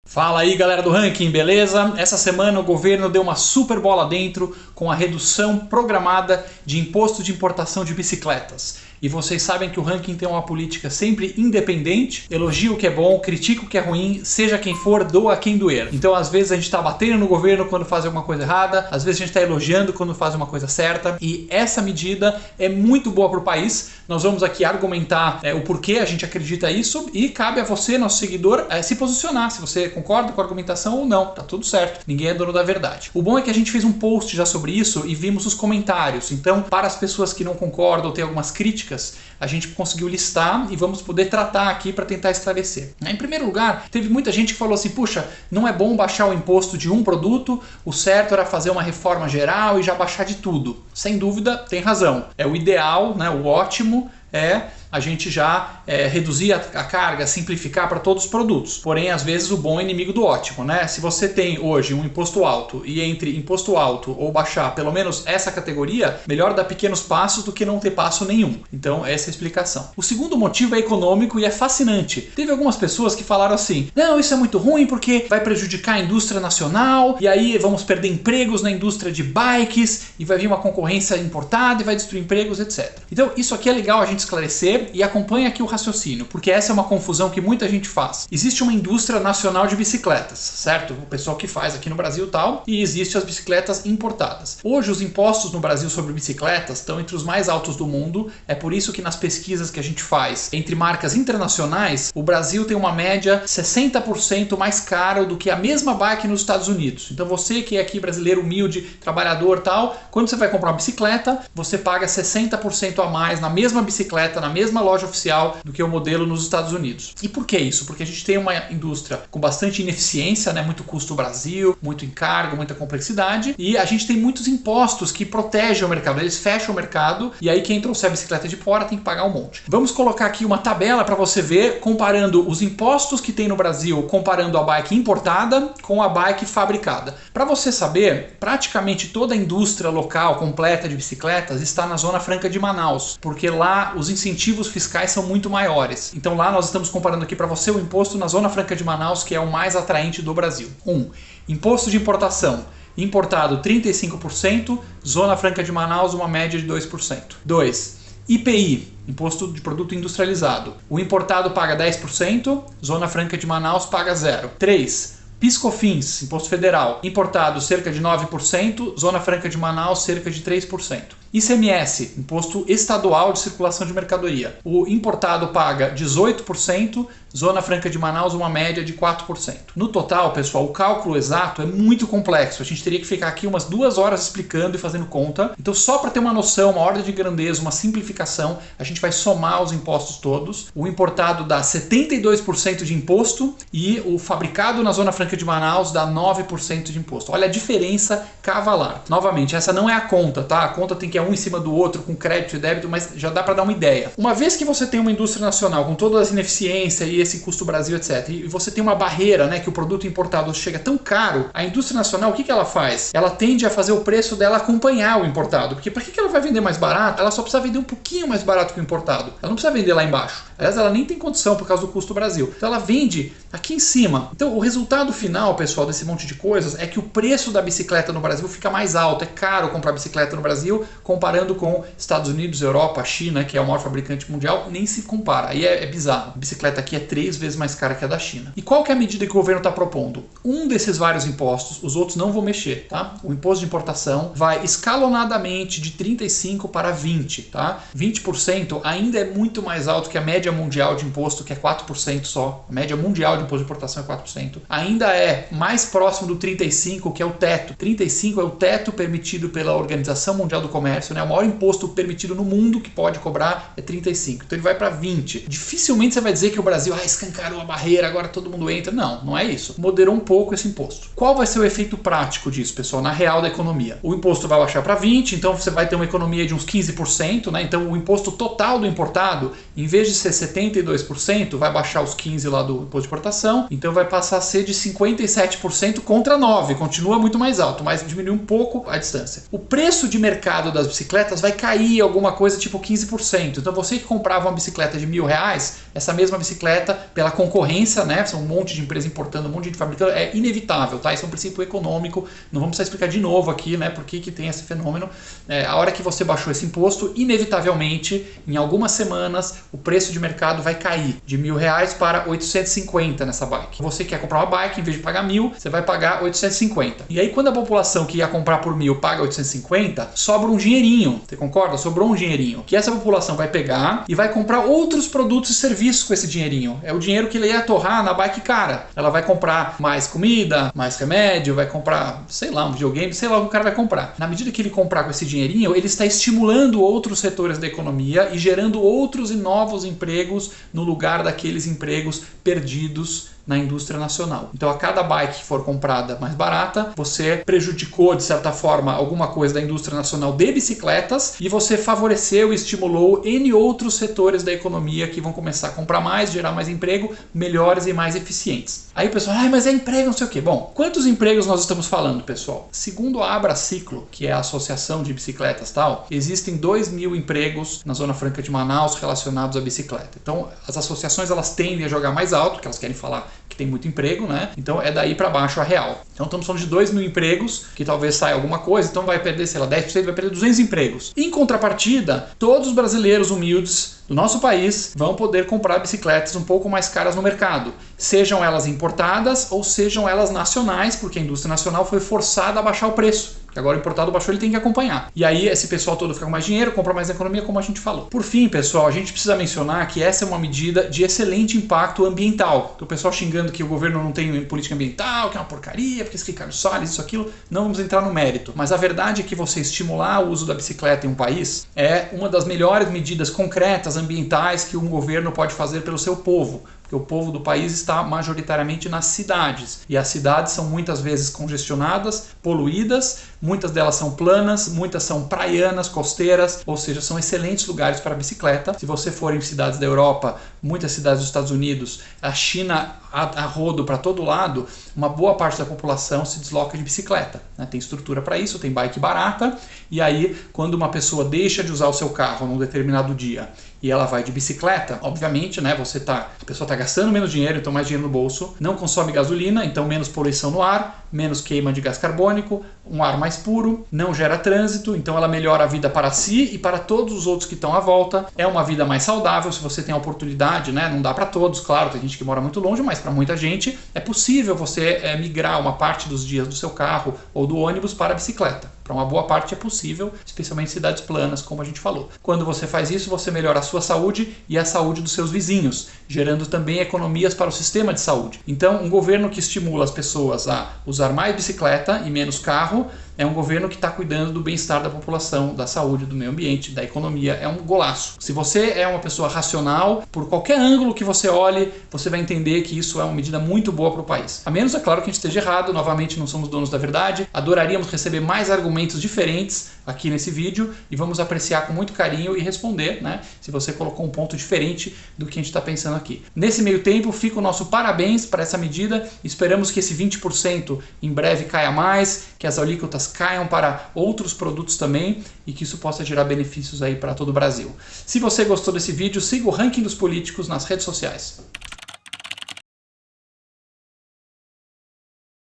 Fala aí galera do Ranking, beleza? Essa semana o governo deu uma super bola dentro com a redução programada de imposto de importação de bicicletas. E vocês sabem que o Ranking tem uma política sempre independente, elogia o que é bom, critica o que é ruim, seja quem for, doa quem doer. Então às vezes a gente está batendo no governo quando faz alguma coisa errada, às vezes a gente está elogiando quando faz uma coisa certa, e essa medida é muito boa para o país. Nós vamos aqui argumentar o porquê a gente acredita isso e cabe a você, nosso seguidor, se posicionar, se você concorda com a argumentação ou não, tá tudo certo, ninguém é dono da verdade. O bom é que a gente fez um post já sobre isso e vimos os comentários, então para as pessoas que não concordam ou têm algumas críticas, a gente conseguiu listar e vamos poder tratar aqui para tentar esclarecer. Em primeiro lugar, teve muita gente que falou assim, puxa, não é bom baixar o imposto de um produto, o certo era fazer uma reforma geral e já baixar de tudo. Sem dúvida, tem razão. É o ideal, né, o ótimo é a gente já reduzir a carga, simplificar para todos os produtos. Porém, às vezes o bom é inimigo do ótimo, né? Se você tem hoje um imposto alto e entre imposto alto ou baixar pelo menos essa categoria, melhor dar pequenos passos do que não ter passo nenhum. Então, essa é a explicação. O segundo motivo é econômico e é fascinante. Teve algumas pessoas que falaram assim, não, isso é muito ruim porque vai prejudicar a indústria nacional e aí vamos perder empregos na indústria de bikes e vai vir uma concorrência importada e vai destruir empregos, etc. Então, isso aqui é legal a gente esclarecer e acompanha aqui o raciocínio, porque essa é uma confusão que muita gente faz. Existe uma indústria nacional de bicicletas, certo? O pessoal que faz aqui no Brasil e tal, e existem as bicicletas importadas. Hoje os impostos no Brasil sobre bicicletas estão entre os mais altos do mundo, é por isso que nas pesquisas que a gente faz entre marcas internacionais, o Brasil tem uma média 60% mais caro do que a mesma bike nos Estados Unidos. Então você que é aqui brasileiro humilde, trabalhador tal, quando você vai comprar uma bicicleta, você paga 60% a mais na mesma bicicleta, na mesma loja oficial do que o modelo nos Estados Unidos. E por que isso? Porque a gente tem uma indústria com bastante ineficiência, né? Muito custo no Brasil, muito encargo, muita complexidade, e a gente tem muitos impostos que protegem o mercado, eles fecham o mercado, e aí quem trouxer a bicicleta de fora tem que pagar um monte. Vamos colocar aqui uma tabela para você ver, comparando os impostos que tem no Brasil, comparando a bike importada com a bike fabricada. Para você saber, praticamente toda a indústria local completa de bicicletas está na Zona Franca de Manaus, porque lá os incentivos fiscais são muito maiores. Então lá nós estamos comparando aqui para você o imposto na Zona Franca de Manaus, que é o mais atraente do Brasil. 1. Imposto de importação. Importado 35%, Zona Franca de Manaus uma média de 2%. 2. IPI, Imposto de Produto Industrializado. O importado paga 10%, Zona Franca de Manaus paga 0%. 3. PIS/COFINS, Imposto Federal. Importado cerca de 9%, Zona Franca de Manaus cerca de 3%. ICMS, Imposto Estadual de Circulação de Mercadoria. O importado paga 18%, Zona Franca de Manaus uma média de 4%. No total, pessoal, o cálculo exato é muito complexo. A gente teria que ficar aqui umas 2 horas explicando e fazendo conta. Então, só para ter uma noção, uma ordem de grandeza, uma simplificação, a gente vai somar os impostos todos. O importado dá 72% de imposto e o fabricado na Zona Franca de Manaus dá 9% de imposto. Olha a diferença cavalar. Novamente, essa não é a conta, tá? A conta tem que um em cima do outro com crédito e débito, mas já dá para dar uma ideia. Uma vez que você tem uma indústria nacional com todas as ineficiências e esse custo Brasil, etc., e você tem uma barreira, né, que o produto importado chega tão caro, a indústria nacional, o que ela faz? Ela tende a fazer o preço dela acompanhar o importado, porque para que ela vai vender mais barato? Ela só precisa vender um pouquinho mais barato que o importado. Ela não precisa vender lá embaixo. Aliás, ela nem tem condição por causa do custo Brasil. Então ela vende aqui em cima. Então o resultado final, pessoal, desse monte de coisas é que o preço da bicicleta no Brasil fica mais alto. É caro comprar bicicleta no Brasil comparando com Estados Unidos, Europa, China, que é o maior fabricante mundial, nem se compara. Aí é bizarro. A bicicleta aqui é 3 vezes mais cara que a da China. E qual que é a medida que o governo está propondo? Um desses vários impostos, os outros não vão mexer, tá? O imposto de importação vai escalonadamente de 35% para 20%, tá? 20% ainda é muito mais alto que a média mundial de imposto, que é 4% só. A média mundial de imposto de importação é 4%. Ainda é mais próximo do 35%, que é o teto. 35% é o teto permitido pela Organização Mundial do Comércio, né? O maior imposto permitido no mundo que pode cobrar é 35%. Então ele vai para 20%. Dificilmente você vai dizer que o Brasil escancarou a barreira, agora todo mundo entra. Não, não é isso. Moderou um pouco esse imposto. Qual vai ser o efeito prático disso, pessoal, na real da economia? O imposto vai baixar para 20%, então você vai ter uma economia de uns 15%, né? Então o imposto total do importado, em vez de ser 72%, vai baixar os 15% lá do imposto de importação, então vai passar a ser de 57% contra 9%. Continua muito mais alto, mas diminui um pouco a distância. O preço de mercado das bicicletas vai cair alguma coisa tipo 15%. Então você que comprava uma bicicleta de R$1.000, essa mesma bicicleta, pela concorrência, né, são um monte de empresa importando, um monte de gente fabricando, é inevitável, tá? Isso é um princípio econômico, não vamos precisar explicar de novo aqui, né, por que tem esse fenômeno. A hora que você baixou esse imposto, inevitavelmente, em algumas semanas, o preço de mercado vai cair de R$1.000 para 850 nessa bike. Você quer comprar uma bike, em vez de pagar 1.000, você vai pagar 850. E aí quando a população que ia comprar por 1.000 paga 850, sobra um dinheirinho, você concorda? Sobrou um dinheirinho, que essa população vai pegar e vai comprar outros produtos e serviços com esse dinheirinho. É o dinheiro que ele ia torrar na bike cara. Ela vai comprar mais comida, mais remédio, vai comprar, sei lá, um videogame, sei lá o que o cara vai comprar. Na medida que ele comprar com esse dinheirinho, ele está estimulando outros setores da economia e gerando outros e novos empregos no lugar daqueles empregos perdidos na indústria nacional. Então a cada bike que for comprada mais barata, você prejudicou de certa forma alguma coisa da indústria nacional de bicicletas e você favoreceu e estimulou N outros setores da economia que vão começar a comprar mais, gerar mais emprego, melhores e mais eficientes. Aí o pessoal, mas é emprego, não sei o quê. Bom, quantos empregos nós estamos falando, pessoal? Segundo a Abraciclo, que é a associação de bicicletas tal, existem 2.000 empregos na Zona Franca de Manaus relacionados à bicicleta. Então as associações elas tendem a jogar mais alto, porque elas querem falar que tem muito emprego, né? Então é daí para baixo a real. Então estamos falando de 2.000 empregos, que talvez saia alguma coisa, então vai perder, sei lá, 10%, vai perder 200 empregos. Em contrapartida, todos os brasileiros humildes do nosso país vão poder comprar bicicletas um pouco mais caras no mercado, sejam elas importadas ou sejam elas nacionais, porque a indústria nacional foi forçada a baixar o preço. Que agora o importado baixou, ele tem que acompanhar. E aí esse pessoal todo fica com mais dinheiro, compra mais na economia, como a gente falou. Por fim, pessoal, a gente precisa mencionar que essa é uma medida de excelente impacto ambiental. Então, o pessoal xingando que o governo não tem política ambiental, que é uma porcaria, porque esse Ricardo Salles, isso, aquilo, não vamos entrar no mérito. Mas a verdade é que você estimular o uso da bicicleta em um país é uma das melhores medidas concretas ambientais que um governo pode fazer pelo seu povo. Porque o povo do país está majoritariamente nas cidades. E as cidades são muitas vezes congestionadas, poluídas, muitas delas são planas, muitas são praianas, costeiras, ou seja, são excelentes lugares para a bicicleta. Se você for em cidades da Europa, muitas cidades dos Estados Unidos, a China a rodo para todo lado, uma boa parte da população se desloca de bicicleta, né? Tem estrutura para isso, tem bike barata, e aí quando uma pessoa deixa de usar o seu carro num determinado dia e ela vai de bicicleta, obviamente, né, a pessoa está gastando menos dinheiro, então mais dinheiro no bolso, não consome gasolina, então menos poluição no ar, menos queima de gás carbônico, um ar mais puro, não gera trânsito, então ela melhora a vida para si e para todos os outros que estão à volta, é uma vida mais saudável, se você tem a oportunidade, né, não dá para todos, claro, tem gente que mora muito longe, mas para muita gente é possível você migrar uma parte dos dias do seu carro ou do ônibus para a bicicleta. Para uma boa parte é possível, especialmente em cidades planas, como a gente falou. Quando você faz isso, você melhora a sua saúde e a saúde dos seus vizinhos, gerando também economias para o sistema de saúde. Então, um governo que estimula as pessoas a usar mais bicicleta e menos carro é um governo que está cuidando do bem-estar da população, da saúde, do meio ambiente, da economia. É um golaço. Se você é uma pessoa racional, por qualquer ângulo que você olhe, você vai entender que isso é uma medida muito boa para o país. A menos, é claro, que a gente esteja errado, novamente não somos donos da verdade, adoraríamos receber mais argumentos diferentes aqui nesse vídeo e vamos apreciar com muito carinho e responder, né, se você colocou um ponto diferente do que a gente está pensando aqui. Nesse meio tempo, fica o nosso parabéns para essa medida. Esperamos que esse 20% em breve caia mais, que as alíquotas caiam para outros produtos também e que isso possa gerar benefícios aí para todo o Brasil. Se você gostou desse vídeo, siga o Ranking dos Políticos nas redes sociais.